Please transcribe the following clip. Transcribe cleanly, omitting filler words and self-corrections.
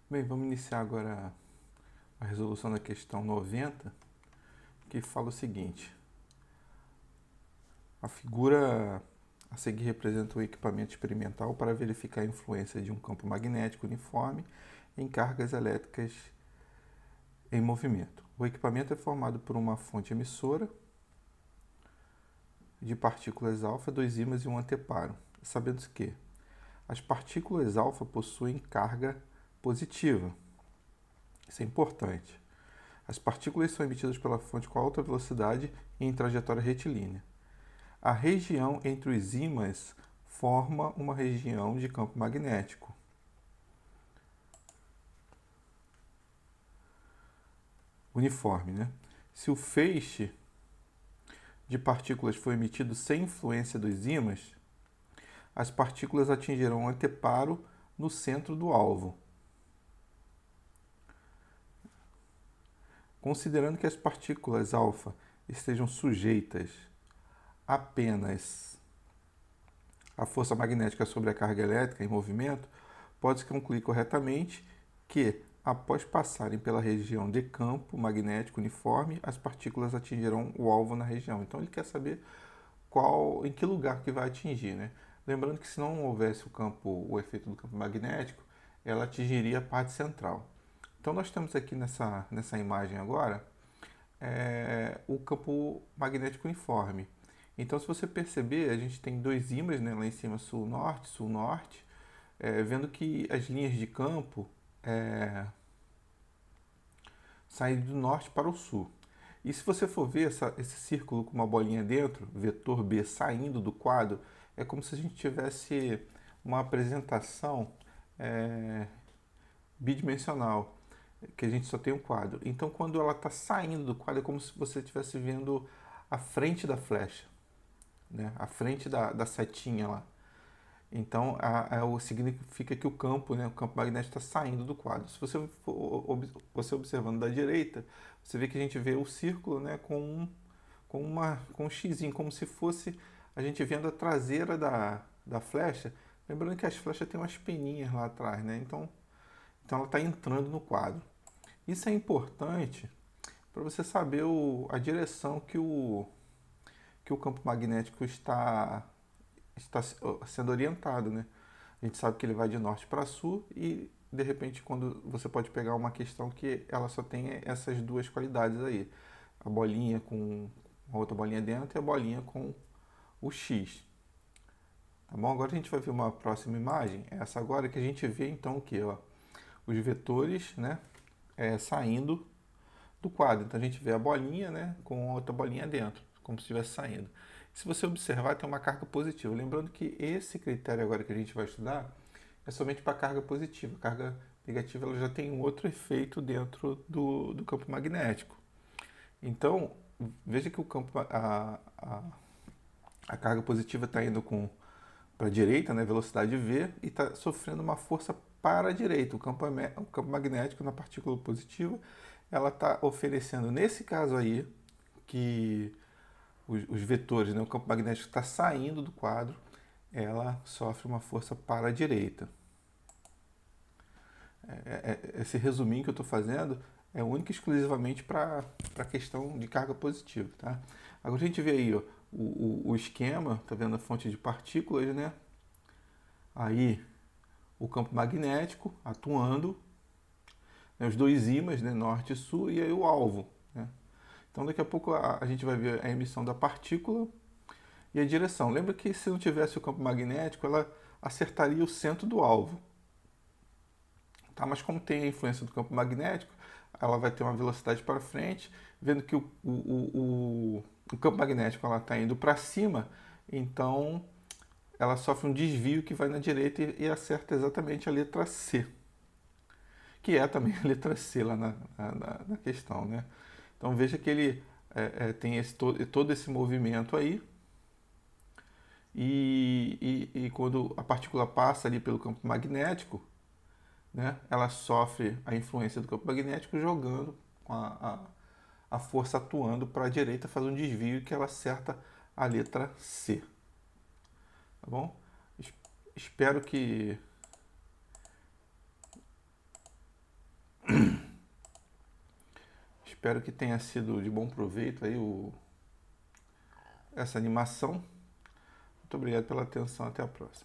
Bem, vamos iniciar agora a resolução da questão 90, que fala o seguinte: a figura a seguir representa um equipamento experimental para verificar a influência de um campo magnético uniforme em cargas elétricas em movimento. O equipamento é formado por uma fonte emissora de partículas alfa, dois ímãs e um anteparo, sabendo que as partículas alfa possuem carga positiva. Isso é importante. As partículas são emitidas pela fonte com alta velocidade e em trajetória retilínea. A região entre os ímãs forma uma região de campo magnético. Uniforme, né? Se o feixe de partículas for emitido sem influência dos ímãs, as partículas atingirão um anteparo no centro do alvo. Considerando que as partículas alfa estejam sujeitas apenas à força magnética sobre a carga elétrica em movimento, pode-se concluir corretamente que, após passarem pela região de campo magnético uniforme, as partículas atingirão o alvo na região. Então ele quer saber em que lugar que vai atingir, né? Lembrando que se não houvesse o efeito do campo magnético, ela atingiria a parte central. Então nós temos aqui nessa imagem agora o campo magnético uniforme. Então, se você perceber, a gente tem dois ímãs, né, lá em cima, sul-norte, vendo que as linhas de campo saem do norte para o sul. E se você for ver esse círculo com uma bolinha dentro, vetor B saindo do quadro, é como se a gente tivesse uma apresentação bidimensional, que a gente só tem um quadro. Então, quando ela está saindo do quadro, é como se você estivesse vendo a frente da flecha, né? A frente da setinha lá. Então, significa que o campo magnético está saindo do quadro. Se você observando da direita, você vê que a gente vê o círculo, né, com um xizinho, como se fosse a gente vendo a traseira da flecha. Lembrando que as flechas têm umas peninhas lá atrás, né? Então ela está entrando no quadro. Isso é importante para você saber a direção que o campo magnético está sendo orientado, né? A gente sabe que ele vai de norte para sul e, de repente, quando você pode pegar uma questão que ela só tem essas duas qualidades aí. A bolinha com a outra bolinha dentro e a bolinha com o X. Tá bom? Agora a gente vai ver uma próxima imagem. Essa agora que a gente vê, então, o que? Os vetores, né? Saindo do quadro. Então a gente vê a bolinha, né, com outra bolinha dentro, como se estivesse saindo. Se você observar, tem uma carga positiva. Lembrando que esse critério agora que a gente vai estudar é somente para carga positiva. A carga negativa ela já tem um outro efeito dentro do campo magnético. Então, veja que a carga positiva está indo para a direita, né, velocidade v, e está sofrendo uma força para a direita. O campo magnético na partícula positiva ela está oferecendo, nesse caso aí, que os vetores, né, o campo magnético está saindo do quadro, ela sofre uma força para a direita. Esse resuminho que eu estou fazendo é único e exclusivamente para a questão de carga positiva. Tá? Agora a gente vê aí ó, o esquema, tá vendo a fonte de partículas, né? Aí o campo magnético atuando, né, os dois ímãs, né, norte e sul, e aí o alvo. Né? Então daqui a pouco a gente vai ver a emissão da partícula e a direção. Lembra que se não tivesse o campo magnético, ela acertaria o centro do alvo. Tá? Mas como tem a influência do campo magnético, ela vai ter uma velocidade para frente, vendo que o campo magnético está indo para cima, então ela sofre um desvio que vai na direita e acerta exatamente a letra C, que é também a letra C lá na questão. Né? Então veja que ele tem todo esse movimento aí, e quando a partícula passa ali pelo campo magnético, né, ela sofre a influência do campo magnético jogando a força atuando para a direita, faz um desvio que ela acerta a letra C. Tá bom? Espero Espero que tenha sido de bom proveito aí essa animação. Muito obrigado pela atenção. Até a próxima.